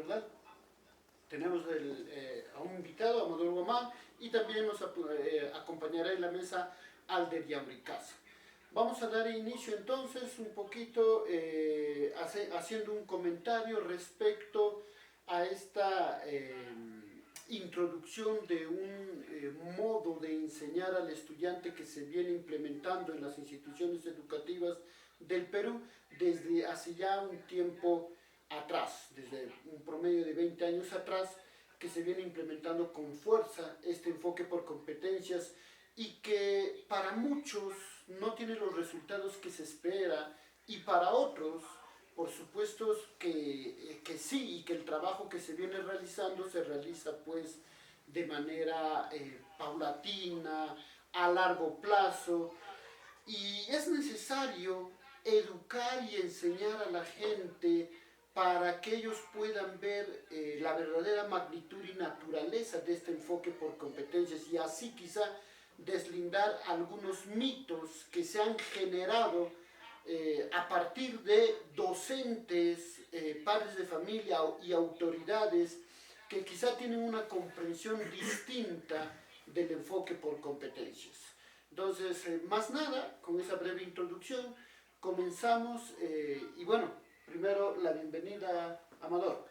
¿verdad? Tenemos a un invitado, Amador Guamán, y también nos acompañará en la mesa Alder Yauricasa. Vamos a dar inicio entonces un poquito haciendo un comentario respecto a esta introducción de un modo de enseñar al estudiante que se viene implementando en las instituciones educativas del Perú desde hace ya un tiempo atrás, desde un promedio de 20 años atrás, que se viene implementando con fuerza este enfoque por competencias y que para muchos no tiene los resultados que se espera y para otros, por supuesto que sí, y que el trabajo que se viene realizando se realiza pues de manera paulatina, a largo plazo, y es necesario educar y enseñar a la gente para que ellos puedan ver la verdadera magnitud y naturaleza de este enfoque por competencias y así quizá deslindar algunos mitos que se han generado a partir de docentes, padres de familia y autoridades que quizá tienen una comprensión distinta del enfoque por competencias. Entonces, más nada, con esa breve introducción, comenzamos y bueno, primero la bienvenida a Amador.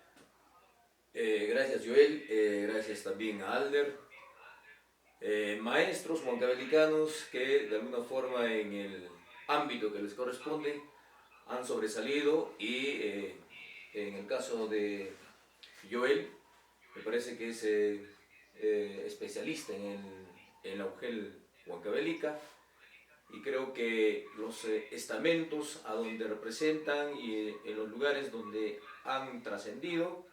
Gracias Joel, gracias también a Alder, maestros huancavelicanos que de alguna forma en el ámbito que les corresponde han sobresalido y en el caso de Joel me parece que es especialista en la UGEL huancavelica y creo que los estamentos a donde representan y en los lugares donde han trascendido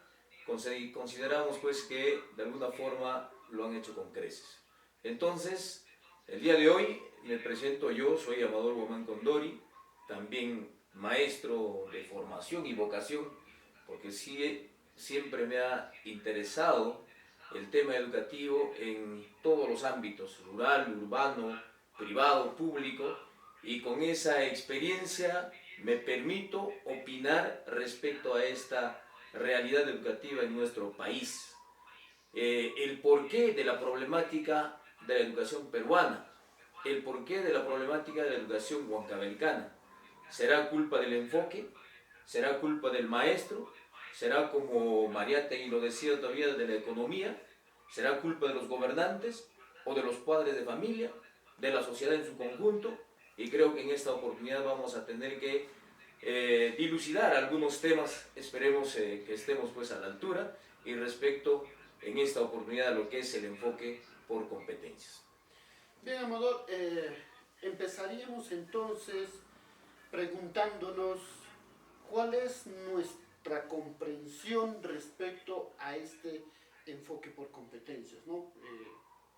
consideramos pues que de alguna forma lo han hecho con creces. Entonces, el día de hoy me presento yo, soy Amador Guamán Condori, también maestro de formación y vocación, porque sí, siempre me ha interesado el tema educativo en todos los ámbitos, rural, urbano, privado, público, y con esa experiencia me permito opinar respecto a esta realidad educativa en nuestro país. El porqué de la problemática de la educación peruana, el porqué de la problemática de la educación huancavelicana. ¿Será culpa del enfoque? ¿Será culpa del maestro? ¿Será como Mariátegui lo decía todavía de la economía? ¿Será culpa de los gobernantes o de los padres de familia, de la sociedad en su conjunto? Y creo que en esta oportunidad vamos a tener que dilucidar algunos temas, esperemos que estemos pues a la altura, y respecto en esta oportunidad a lo que es el enfoque por competencias. Bien, Amador, empezaríamos entonces preguntándonos cuál es nuestra comprensión respecto a este enfoque por competencias, ¿no?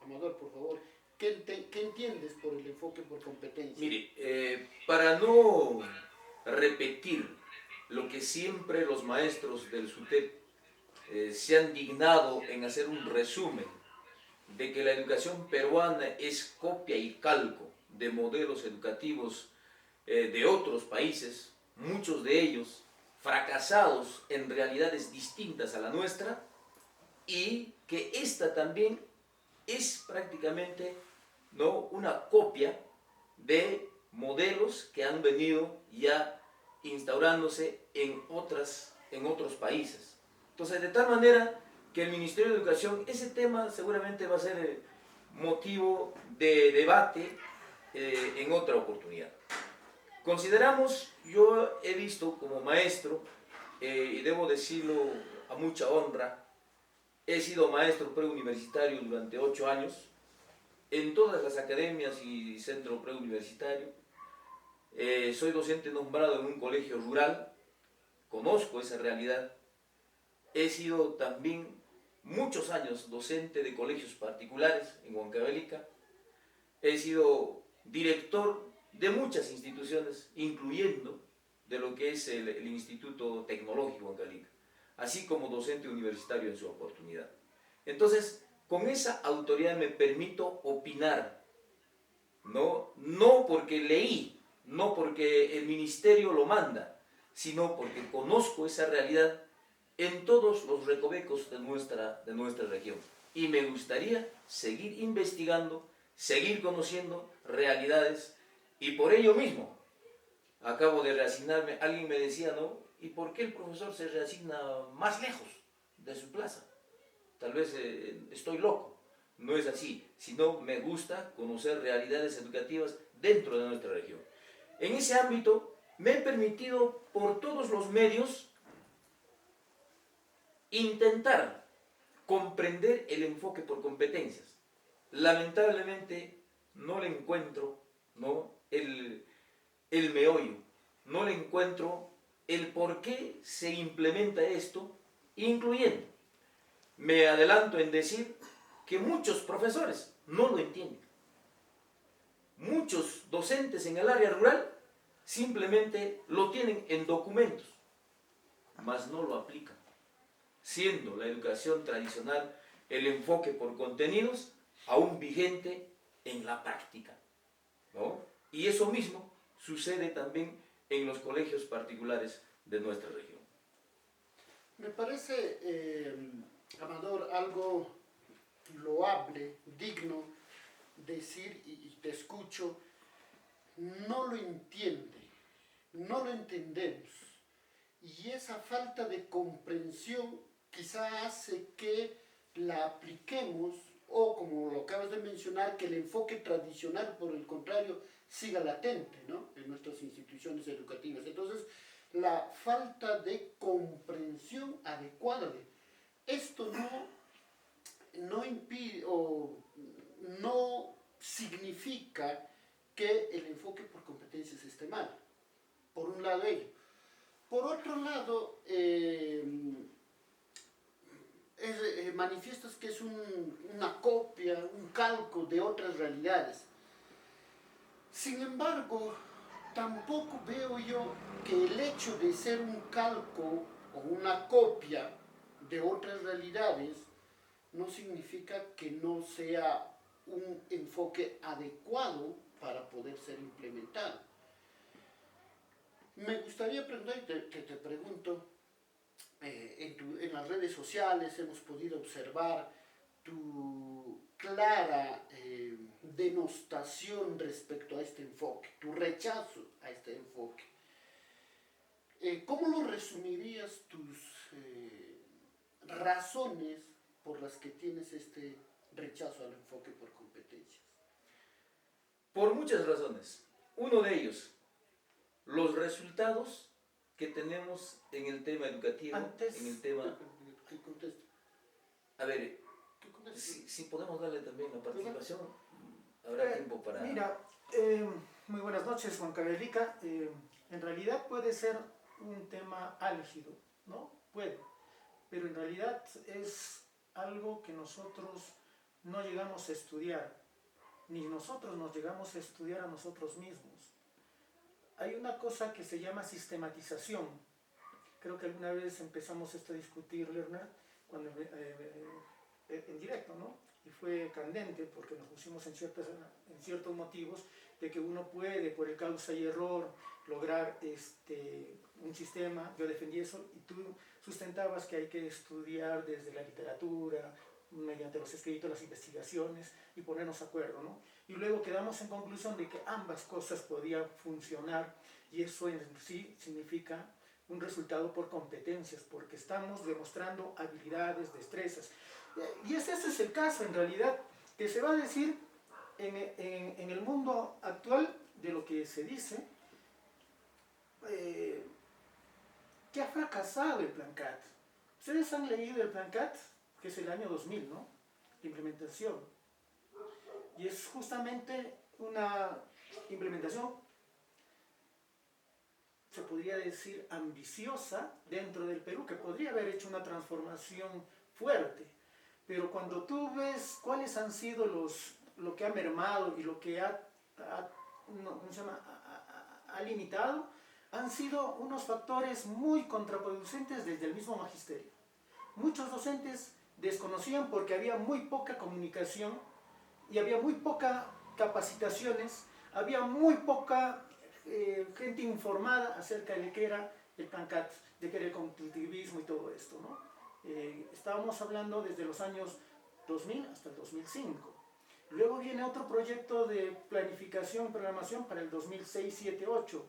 Amador, por favor, ¿qué entiendes por el enfoque por competencias? Mire, para no repetir lo que siempre los maestros del SUTEP se han dignado en hacer un resumen de que la educación peruana es copia y calco de modelos educativos de otros países, muchos de ellos fracasados en realidades distintas a la nuestra, y que esta también es prácticamente, ¿no?, una copia de modelos que han venido ya instaurándose en otros países. Entonces, de tal manera que el Ministerio de Educación, ese tema seguramente va a ser motivo de debate en otra oportunidad. Consideramos, yo he visto como maestro, y debo decirlo a mucha honra, he sido maestro preuniversitario durante 8 años, en todas las academias y centro preuniversitario. Soy docente nombrado en un colegio rural, conozco esa realidad. He sido también muchos años docente de colegios particulares en Huancavelica. He sido director de muchas instituciones, incluyendo de lo que es el Instituto Tecnológico Huancavelica, así como docente universitario en su oportunidad. Entonces, con esa autoridad me permito opinar, no porque leí, no porque el ministerio lo manda, sino porque conozco esa realidad en todos los recovecos de nuestra región. Y me gustaría seguir investigando, seguir conociendo realidades, y por ello mismo acabo de reasignarme. Alguien me decía, ¿no? ¿Y por qué el profesor se reasigna más lejos de su plaza? Tal vez estoy loco. No es así, sino me gusta conocer realidades educativas dentro de nuestra región. En ese ámbito me he permitido por todos los medios intentar comprender el enfoque por competencias. Lamentablemente no le encuentro, ¿no?, el meollo, no le encuentro el por qué se implementa esto, incluyendo, me adelanto en decir que muchos profesores no lo entienden. Muchos docentes en el área rural simplemente lo tienen en documentos, mas no lo aplican, siendo la educación tradicional, el enfoque por contenidos, aún vigente en la práctica, ¿no? Y eso mismo sucede también en los colegios particulares de nuestra región. Me parece, Amador, algo loable, digno, decir, y te escucho, no lo entiende, no lo entendemos. Y esa falta de comprensión quizá hace que la apliquemos, o como lo acabas de mencionar, que el enfoque tradicional, por el contrario, siga latente, ¿no?, en nuestras instituciones educativas. Entonces, la falta de comprensión adecuada de esto no impide o no significa que el enfoque por competencias esté mal. Por un lado ello. Por otro lado, manifiestas que es una copia, un calco de otras realidades. Sin embargo, tampoco veo yo que el hecho de ser un calco o una copia de otras realidades no significa que no sea un enfoque adecuado para poder ser implementado. Me gustaría preguntar, te pregunto, en las redes sociales hemos podido observar tu clara denostación respecto a este enfoque, tu rechazo a este enfoque. ¿Cómo lo resumirías tus razones por las que tienes este rechazo al enfoque por competencias? Por muchas razones. Uno de ellos, los resultados que tenemos en el tema educativo, en el tema... A ver, si podemos darle también la participación, habrá tiempo para... Mira, muy buenas noches, Juan Cabelica. En realidad puede ser un tema álgido, ¿no? Puede, pero en realidad es algo que nosotros no llegamos a estudiar, ni nosotros nos llegamos a estudiar a nosotros mismos. Hay una cosa que se llama sistematización. Creo que alguna vez empezamos esto a discutir, Lerner, cuando, en directo, ¿no? Y fue candente porque nos pusimos en ciertos motivos de que uno puede, por el causa y error, lograr un sistema. Yo defendí eso y tú sustentabas que hay que estudiar desde la literatura, mediante los escritos, las investigaciones y ponernos de acuerdo, ¿no? Y luego quedamos en conclusión de que ambas cosas podían funcionar, y eso en sí significa un resultado por competencias, porque estamos demostrando habilidades, destrezas. Y ese es el caso, en realidad, que se va a decir en el mundo actual de lo que se dice, que ha fracasado el Plan CAT. Ustedes han leído el Plan CAT, que es el año 2000, ¿no? La implementación. Y es justamente una implementación, se podría decir, ambiciosa dentro del Perú, que podría haber hecho una transformación fuerte. Pero cuando tú ves cuáles han sido lo que ha mermado y lo que ha limitado, han sido unos factores muy contraproducentes desde el mismo magisterio. Muchos docentes desconocían porque había muy poca comunicación y había muy pocas capacitaciones, había muy poca gente informada acerca de qué era el Plan CAT. de que era el constructivismo y todo esto, ¿no? Estábamos hablando desde los años 2000 hasta el 2005. Luego viene otro proyecto de planificación y programación para el 2006, 7, 8.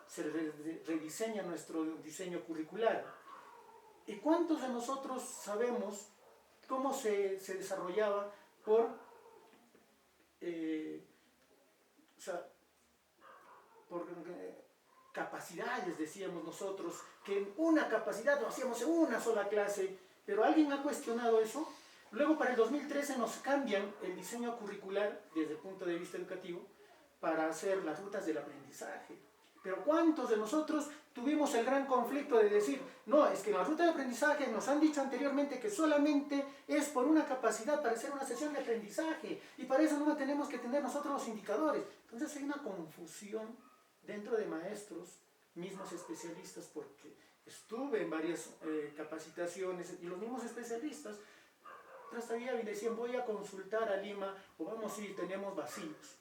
Se rediseña nuestro diseño curricular. ¿Y cuántos de nosotros sabemos cómo se desarrollaba por, capacidades, decíamos nosotros, que en una capacidad lo hacíamos en una sola clase, pero ¿alguien ha cuestionado eso? Luego para el 2013 nos cambian el diseño curricular desde el punto de vista educativo para hacer las rutas del aprendizaje. Pero ¿cuántos de nosotros tuvimos el gran conflicto de decir, no, es que en la ruta de aprendizaje nos han dicho anteriormente que solamente es por una capacidad para hacer una sesión de aprendizaje y para eso no tenemos que tener nosotros los indicadores? Entonces hay una confusión dentro de maestros, mismos especialistas, porque estuve en varias capacitaciones y los mismos especialistas trastabillaban y decían, voy a consultar a Lima o vamos a ir, tenemos vacíos.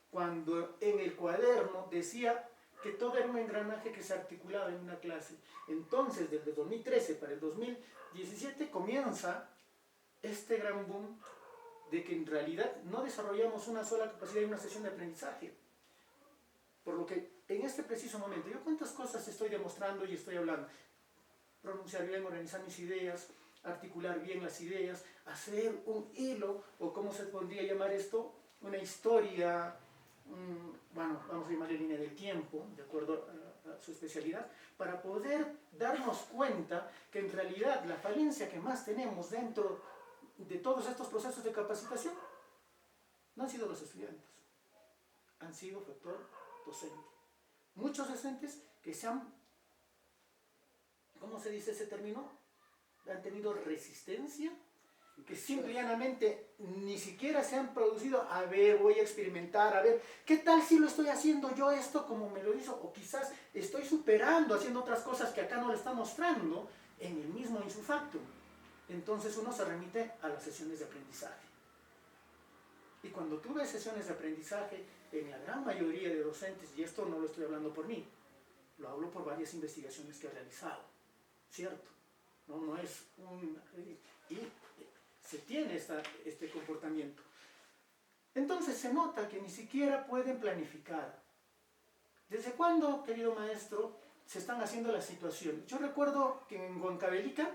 Cuando en el cuaderno decía que todo era un engranaje que se articulaba en una clase. Entonces, desde 2013 para el 2017 comienza este gran boom de que en realidad no desarrollamos una sola capacidad en una sesión de aprendizaje. Por lo que en este preciso momento, yo cuántas cosas estoy demostrando y estoy hablando. Pronunciar bien, organizar mis ideas, articular bien las ideas, hacer un hilo, o cómo se podría llamar esto, una historia, bueno, vamos a llamarle línea del tiempo, de acuerdo a su especialidad, para poder darnos cuenta que en realidad la falencia que más tenemos dentro de todos estos procesos de capacitación no han sido los estudiantes, han sido factor docente. Muchos docentes que se han, ¿cómo se dice ese término? Han tenido resistencia, que simple y llanamente ni siquiera se han producido, a ver, voy a experimentar, a ver, ¿qué tal si lo estoy haciendo yo esto como me lo hizo? O quizás estoy superando, haciendo otras cosas que acá no le está mostrando en el mismo insufacto. Entonces uno se remite a las sesiones de aprendizaje. Y cuando tuve sesiones de aprendizaje, en la gran mayoría de docentes, y esto no lo estoy hablando por mí, lo hablo por varias investigaciones que he realizado, ¿cierto? No es un... Y se tiene este comportamiento. Entonces se nota que ni siquiera pueden planificar. ¿Desde cuándo, querido maestro, se están haciendo las situaciones? Yo recuerdo que en Huancavelica,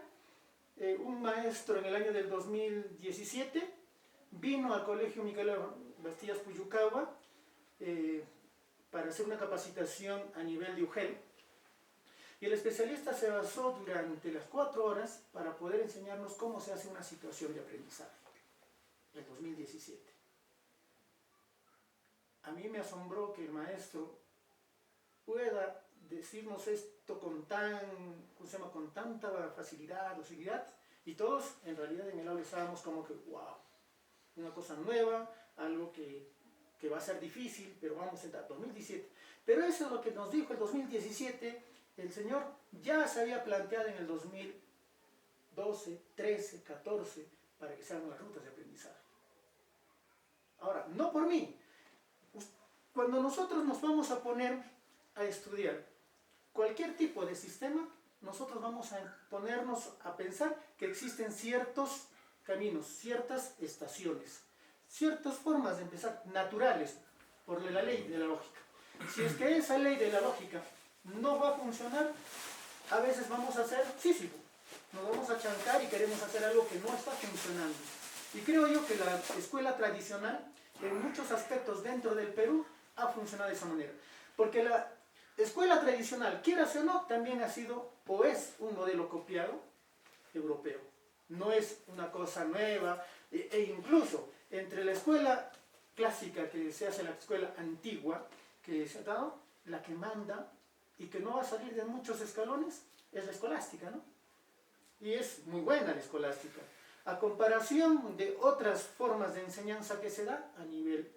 un maestro en el año del 2017 vino al colegio Miguel Bastillas Puyucagua para hacer una capacitación a nivel de UGEL. Y el especialista se basó durante las 4 horas para poder enseñarnos cómo se hace una situación de aprendizaje, en 2017. A mí me asombró que el maestro pueda decirnos esto con tanta facilidad, docilidad, y todos en realidad en el aula estábamos como que, wow, una cosa nueva, algo que va a ser difícil, pero vamos a entrar, 2017. Pero eso es lo que nos dijo el 2017, el señor ya se había planteado en el 2012, 13, 14, para que se hagan las rutas de aprendizaje. Ahora, no por mí. Cuando nosotros nos vamos a poner a estudiar cualquier tipo de sistema, nosotros vamos a ponernos a pensar que existen ciertos caminos, ciertas estaciones, ciertas formas de empezar naturales por la ley de la lógica. Si es que esa ley de la lógica no va a funcionar, a veces vamos a ser Sísifo, nos vamos a chancar y queremos hacer algo que no está funcionando. Y creo yo que la escuela tradicional, en muchos aspectos dentro del Perú, ha funcionado de esa manera. Porque la escuela tradicional, quieras o no, también ha sido o es un modelo copiado europeo. No es una cosa nueva, e incluso entre la escuela clásica que se hace en la escuela antigua, que se ha dado, la que manda y que no va a salir de muchos escalones, es la escolástica, ¿no? Y es muy buena la escolástica, a comparación de otras formas de enseñanza que se da a nivel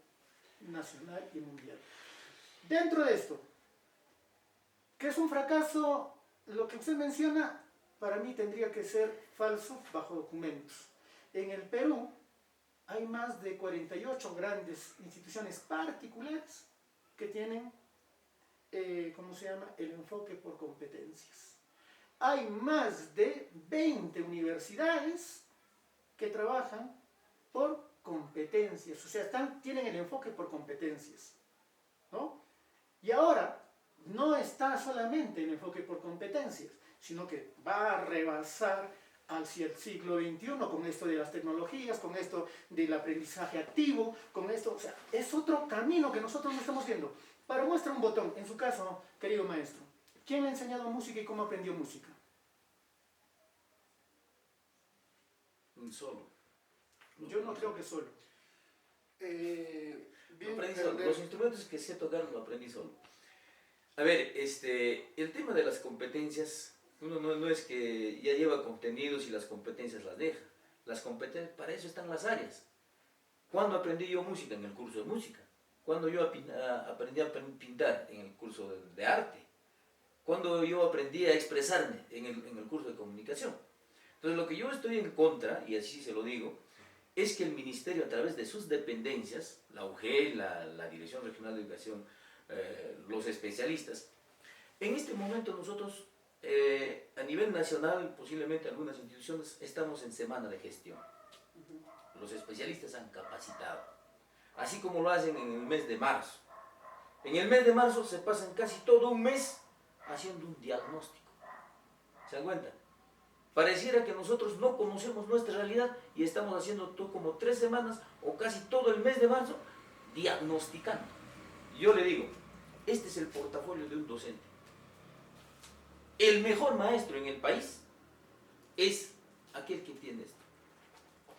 nacional y mundial. Dentro de esto, ¿qué es un fracaso? Lo que usted menciona, para mí tendría que ser falso bajo documentos. En el Perú hay más de 48 grandes instituciones particulares que tienen, ¿cómo se llama?, el enfoque por competencias. hay más de 20 universidades que trabajan por competencias, o sea, tienen el enfoque por competencias, ¿no? Y ahora no está solamente el enfoque por competencias, sino que va a rebasar hacia el siglo XXI con esto de las tecnologías, con esto del aprendizaje activo, con esto, o sea, es otro camino que nosotros no estamos viendo. Para muestra un botón, en su caso, querido maestro, ¿quién le ha enseñado música y cómo aprendió música? Solo. Yo no creo que solo. Bien, Aprendí solo. Los instrumentos que sé tocar lo aprendí solo. A ver, el tema de las competencias, uno no es que ya lleva contenidos y las competencias las deja. Las competencias, para eso están las áreas. ¿Cuándo aprendí yo música? En el curso de música. ¿Cuándo yo aprendí a pintar? En el curso de arte. ¿Cuándo yo aprendí a expresarme? En el curso de comunicación. Entonces, lo que yo estoy en contra, y así se lo digo, es que el ministerio, a través de sus dependencias, la UG, la Dirección Regional de Educación, los especialistas, en este momento nosotros, a nivel nacional, posiblemente algunas instituciones, estamos en semana de gestión. Los especialistas han capacitado, así como lo hacen en el mes de marzo. En el mes de marzo se pasan casi todo un mes haciendo un diagnóstico. ¿Se dan cuenta? Pareciera que nosotros no conocemos nuestra realidad y estamos haciendo como 3 semanas o casi todo el mes de marzo diagnosticando. Yo le digo, este es el portafolio de un docente. El mejor maestro en el país es aquel que entiende esto.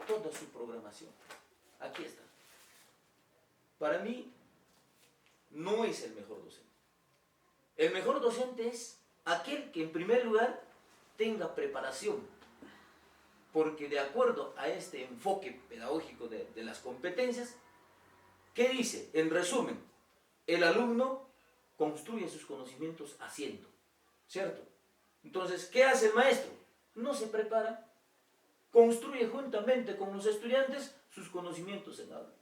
Toda su programación. Aquí está. Para mí, no es el mejor docente. El mejor docente es aquel que en primer lugar tenga preparación, porque de acuerdo a este enfoque pedagógico de las competencias, ¿qué dice? En resumen, el alumno construye sus conocimientos haciendo, ¿cierto? Entonces, ¿qué hace el maestro? No se prepara, construye juntamente con los estudiantes sus conocimientos en aula.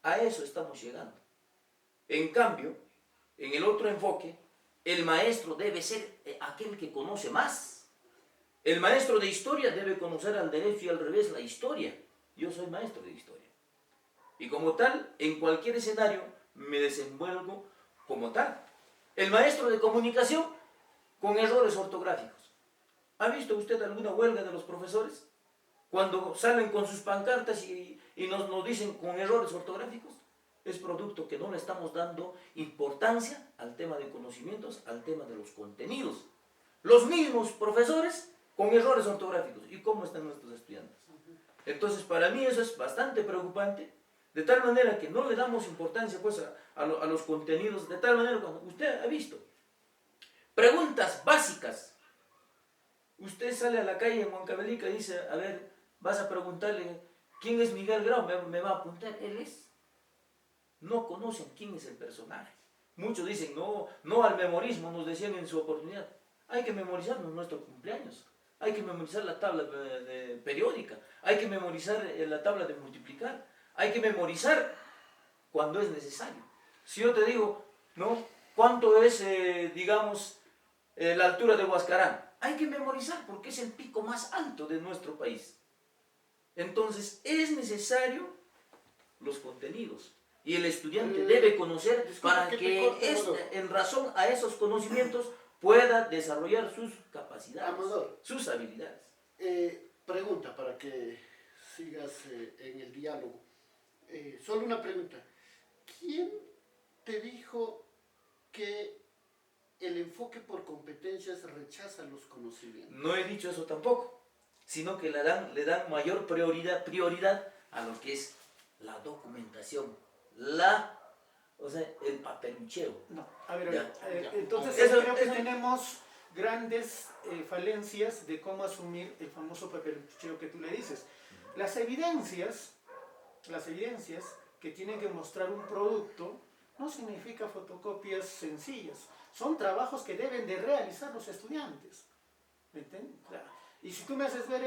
A eso estamos llegando. En cambio, en el otro enfoque, el maestro debe ser aquel que conoce más. El maestro de historia debe conocer al derecho y al revés la historia. Yo soy maestro de historia. Y como tal, en cualquier escenario me desenvuelvo como tal. El maestro de comunicación con errores ortográficos. ¿Ha visto usted alguna huelga de los profesores? Cuando salen con sus pancartas y nos dicen con errores ortográficos, es producto que no le estamos dando importancia al tema de conocimientos, al tema de los contenidos. Los mismos profesores con errores ortográficos. ¿Y cómo están nuestros estudiantes? Entonces, para mí eso es bastante preocupante, de tal manera que no le damos importancia pues, a los contenidos, de tal manera cuando usted ha visto preguntas básicas. Usted sale a la calle en Huancavelica y dice, a ver, vas a preguntarle, ¿quién es Miguel Grau? Me va a apuntar, él es. No conocen quién es el personaje. Muchos dicen, no al memorismo, nos decían en su oportunidad. Hay que memorizarnos nuestro cumpleaños. Hay que memorizar la tabla periódica, hay que memorizar la tabla de multiplicar, hay que memorizar cuando es necesario. Si yo te digo, ¿no? ¿Cuánto es, digamos, la altura de Huascarán? Hay que memorizar porque es el pico más alto de nuestro país. Entonces, es necesario los contenidos. Y el estudiante debe conocer para que en razón a esos conocimientos pueda desarrollar sus capacidades, Amador, sus habilidades. Pregunta para que sigas en el diálogo. Solo una pregunta. ¿Quién te dijo que el enfoque por competencias rechaza los conocimientos? No he dicho eso tampoco, sino que le dan mayor prioridad a lo que es la documentación, el papelucheo. No, a ver, Ya. entonces Eso- creo que eso- tenemos grandes falencias de cómo asumir el famoso papelucheo que tú le dices. Las evidencias que tienen que mostrar un producto no significa fotocopias sencillas, son trabajos que deben de realizar los estudiantes. ¿Me entiendes? Y si tú me haces ver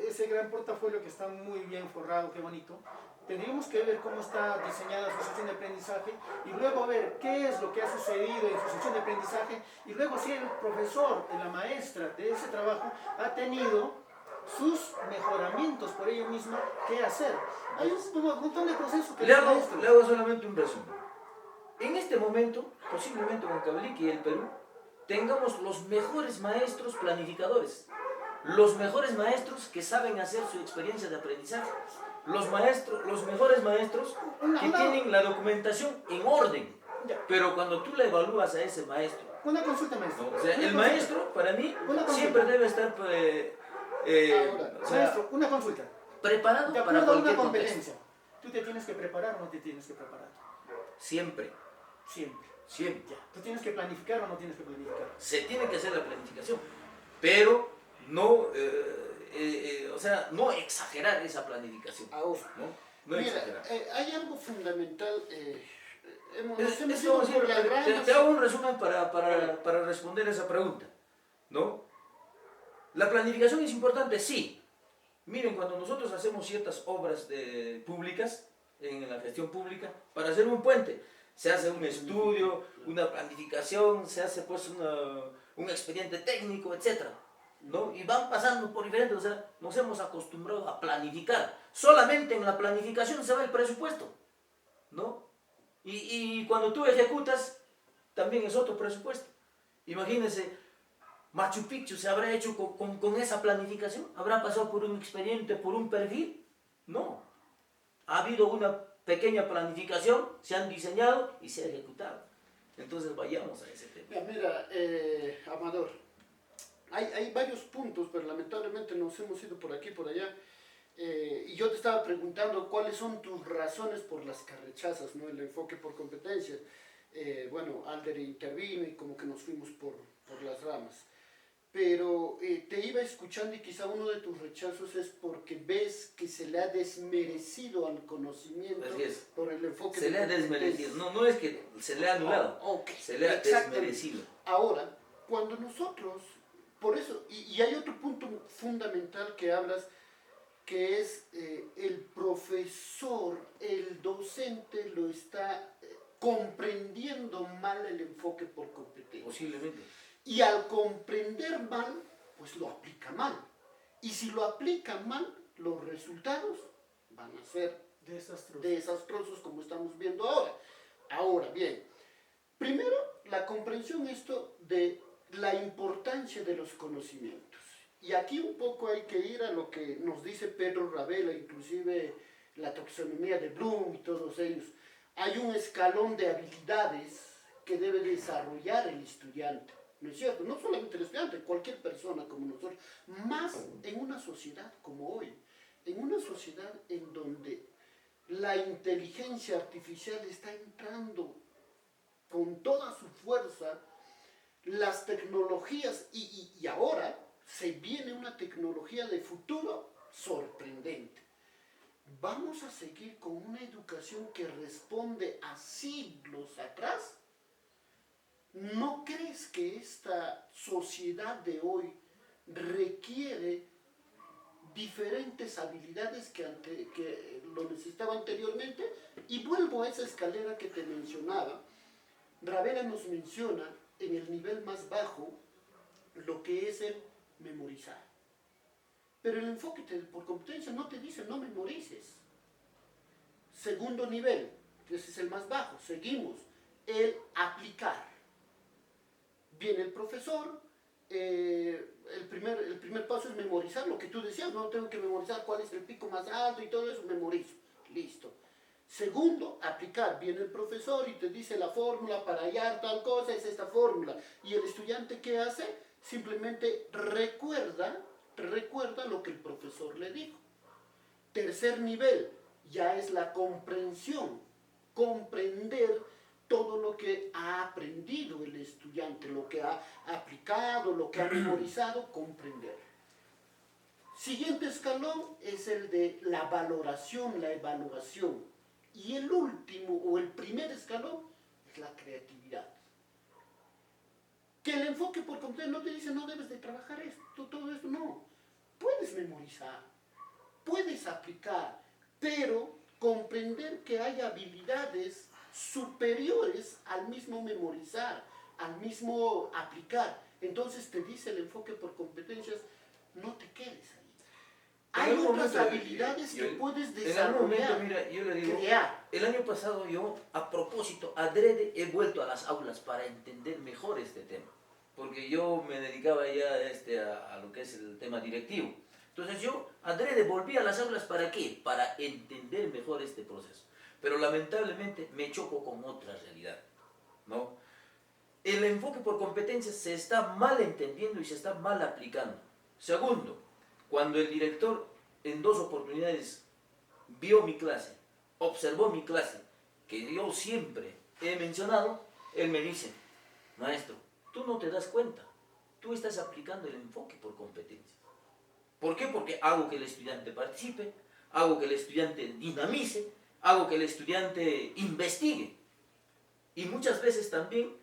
ese gran portafolio que está muy bien forrado, qué bonito, tendríamos que ver cómo está diseñada su sesión de aprendizaje y luego ver qué es lo que ha sucedido en su sesión de aprendizaje y luego si el profesor, la maestra de ese trabajo ha tenido sus mejoramientos por ello mismo, qué hacer. Hay un montón de procesos que Le hago solamente un resumen. En este momento, posiblemente en Huancavelica y el Perú, tengamos los mejores maestros planificadores, los mejores maestros que saben hacer su experiencia de aprendizaje, los mejores maestros que tienen la documentación en orden. Pero cuando tú le evalúas a ese maestro, una consulta, maestro. ¿no? O sea, el maestro, para mí, siempre debe estar maestro, una consulta. Preparado de para acuerdo a cualquier una competencia. contexto. ¿Tú te tienes que preparar o no te tienes que preparar? Siempre. Siempre. Siempre. Ya. ¿Tú tienes que planificar o no tienes que planificar? Se tiene que hacer la planificación, pero no, o sea, no exagerar esa planificación. Ahora, No mira, exagerar. hay algo fundamental. Te hago un resumen para responder esa pregunta, ¿no? La planificación es importante, sí. Miren, cuando nosotros hacemos ciertas obras públicas, en la gestión pública, para hacer un puente, se hace un estudio, una planificación, se hace pues un expediente técnico, etc., ¿no? Y van pasando por diferentes, o sea, nos hemos acostumbrado a planificar. Solamente en la planificación se va el presupuesto, ¿no? Y cuando tú ejecutas, también es otro presupuesto. Imagínense, Machu Picchu se habrá hecho con esa planificación, habrá pasado por un expediente, por un perfil. No. Ha habido una pequeña planificación, se han diseñado y se ha ejecutado. Entonces vayamos a ese tema. Mira, Amador, hay varios puntos, pero lamentablemente nos hemos ido por aquí y por allá. Y yo te estaba preguntando cuáles son tus razones por las que rechazas, ¿no?, el enfoque por competencias. Bueno, Alder intervino y como que nos fuimos por las ramas. Pero te iba escuchando y quizá uno de tus rechazos es porque ves que se le ha desmerecido al conocimiento por el enfoque. Se le ha desmerecido, no es que se le ha anulado, se le ha desmerecido. Ahora, cuando nosotros, por eso, y hay otro punto fundamental que hablas, que es el profesor, el docente lo está comprendiendo mal el enfoque por competencia. Posiblemente. Y al comprender mal, pues lo aplica mal. Y si lo aplica mal, los resultados van a ser desastrosos como estamos viendo ahora. Ahora, bien, primero la comprensión de la importancia de los conocimientos. Y aquí un poco hay que ir a lo que nos dice Pedro Ravela, inclusive la taxonomía de Bloom y todos ellos. Hay un escalón de habilidades que debe desarrollar el estudiante. ¿No es cierto? No solamente el estudiante, cualquier persona como nosotros, más en una sociedad como hoy, en una sociedad en donde la inteligencia artificial está entrando con toda su fuerza, las tecnologías, y ahora se viene una tecnología de futuro sorprendente. ¿Vamos a seguir con una educación que responde a siglos atrás? ¿No crees que esta sociedad de hoy requiere diferentes habilidades que lo necesitaba anteriormente? Y vuelvo a esa escalera que te mencionaba. Ravela nos menciona en el nivel más bajo lo que es el memorizar. Pero el enfoque por competencia no te dice no memorices. Segundo nivel, que ese es el más bajo, seguimos, el aplicar. Viene el profesor, el primer paso es memorizar lo que tú decías, no tengo que memorizar cuál es el pico más alto y todo eso, memorizo, listo. Segundo, aplicar. Viene el profesor y te dice la fórmula para hallar tal cosa, es esta fórmula. Y el estudiante, ¿qué hace? Simplemente recuerda lo que el profesor le dijo. Tercer nivel, ya es la comprensión, comprender todo lo que ha aprendido el estudiante, lo que ha aplicado, lo que ha memorizado, comprender. Siguiente escalón es el de la valoración, la evaluación. Y el último o el primer escalón es la creatividad. Que el enfoque por completo no te dice no debes de trabajar esto, todo esto, no. puedes memorizar, puedes aplicar, pero comprender que hay habilidades superiores al mismo memorizar, al mismo aplicar. Entonces te dice el enfoque por competencias, no te quedes ahí. Hay otras habilidades que puedes desarrollar, en algún momento, mira, yo le digo, crear. El año pasado yo, a propósito, adrede, he vuelto a las aulas para entender mejor este tema. porque yo me dedicaba ya a lo que es el tema directivo. Entonces yo, adrede, volví a las aulas, ¿para qué? Para entender mejor este proceso. Pero lamentablemente me choco con otra realidad, ¿no? El enfoque por competencias se está mal entendiendo y se está mal aplicando. Segundo, cuando el director en 2 oportunidades vio mi clase, observó mi clase, que yo siempre he mencionado, él me dice, maestro, tú no te das cuenta, tú estás aplicando el enfoque por competencias. ¿Por qué? Porque hago que el estudiante participe, hago que el estudiante dinamice, hago que el estudiante investigue. Y muchas veces también,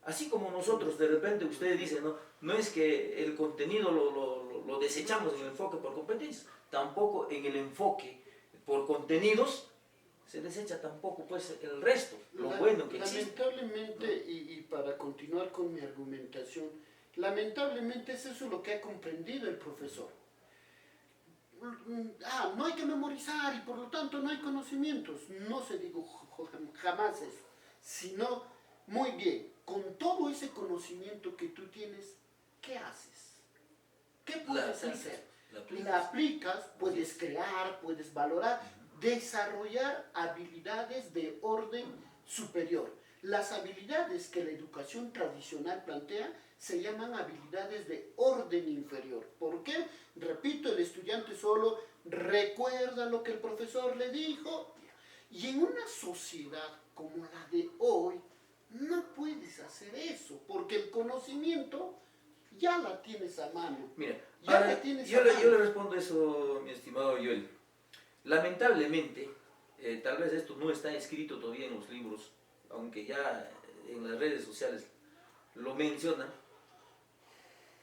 así como nosotros de repente ustedes dicen, no es que el contenido lo desechamos en el enfoque por competencias, tampoco en el enfoque por contenidos se desecha tampoco pues el resto, lo bueno que existe. Lamentablemente, y para continuar con mi argumentación, lamentablemente es eso lo que ha comprendido el profesor. No hay que memorizar y por lo tanto no hay conocimientos. No se digo jamás eso, sino, muy bien, con todo ese conocimiento que tú tienes, ¿qué haces? ¿Qué puedes hacer? La aplicas, puedes crear, puedes valorar, desarrollar habilidades de orden superior. Las habilidades que la educación tradicional plantea se llaman habilidades de orden inferior. ¿Por qué? Repito, el estudiante solo recuerda lo que el profesor le dijo. Y en una sociedad como la de hoy, no puedes hacer eso, porque el conocimiento ya la tienes a mano. Mira, yo le respondo eso, mi estimado Joel. Lamentablemente, tal vez esto no está escrito todavía en los libros, aunque ya en las redes sociales lo mencionan,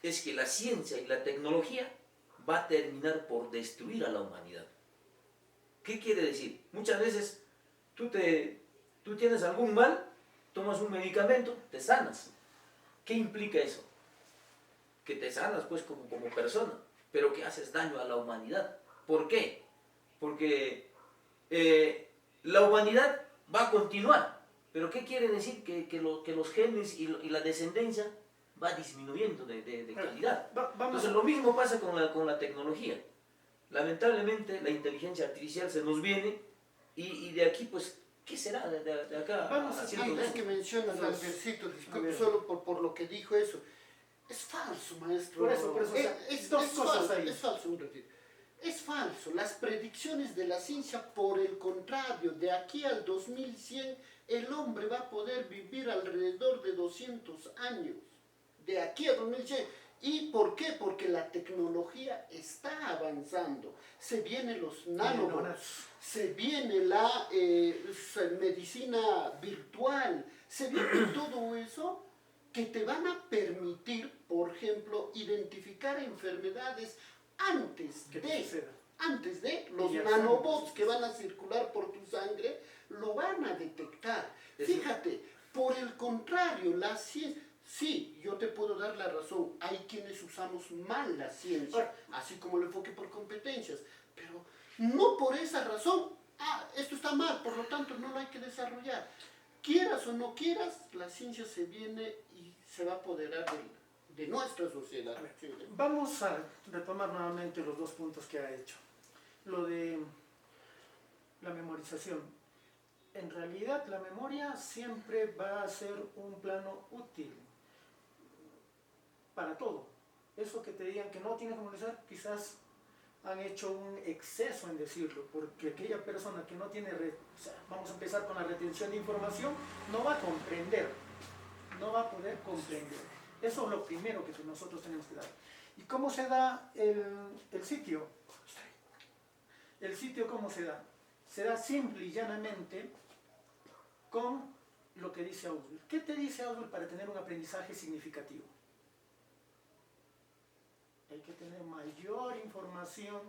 es que la ciencia y la tecnología va a terminar por destruir a la humanidad. ¿Qué quiere decir? Muchas veces tú tienes algún mal, tomas un medicamento, te sanas. ¿Qué implica eso? Que te sanas pues como persona, pero que haces daño a la humanidad. ¿Por qué? Porque la humanidad va a continuar. ¿Pero qué quiere decir? Que los genes y la descendencia va disminuyendo de calidad. Entonces lo mismo pasa con la tecnología. Lamentablemente la inteligencia artificial se nos viene y de aquí pues, ¿qué será de acá? Antes que mencionas Albercito, disculpe, solo por lo que dijo eso, es falso, maestro. Por eso, es dos cosas ahí. Es falso, un ratito. Es falso. Las predicciones de la ciencia, por el contrario, de aquí al 2100, el hombre va a poder vivir alrededor de 200 años. De aquí a 2100. ¿Y por qué? Porque la tecnología está avanzando. Se vienen los nanobots, se viene la medicina virtual, se viene todo eso que te van a permitir, por ejemplo, identificar enfermedades antes de los nanobots que van a circular por tu sangre, lo van a detectar. Fíjate, por el contrario, la ciencia, sí, yo te puedo dar la razón, hay quienes usamos mal la ciencia, así como el enfoque por competencias, pero no por esa razón, esto está mal, por lo tanto no lo hay que desarrollar. Quieras o no quieras, la ciencia se viene y se va a apoderar de nuestra sociedad. Vamos a retomar nuevamente los dos puntos que ha hecho. Lo de la memorización. En realidad la memoria siempre va a ser un plano útil para todo. Eso que te digan que no tienes que memorizar, quizás han hecho un exceso en decirlo, porque aquella persona que no tiene, vamos a empezar con la retención de información, no va a comprender, no va a poder comprender. Eso es lo primero que nosotros tenemos que dar. ¿Y cómo se da el sitio? ¿El sitio cómo se da? Se da simple y llanamente con lo que dice Auswell. ¿Qué te dice Auswell para tener un aprendizaje significativo? hay que tener mayor información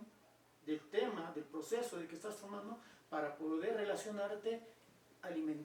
del tema, del proceso de que estás tomando para poder relacionarte, alimentar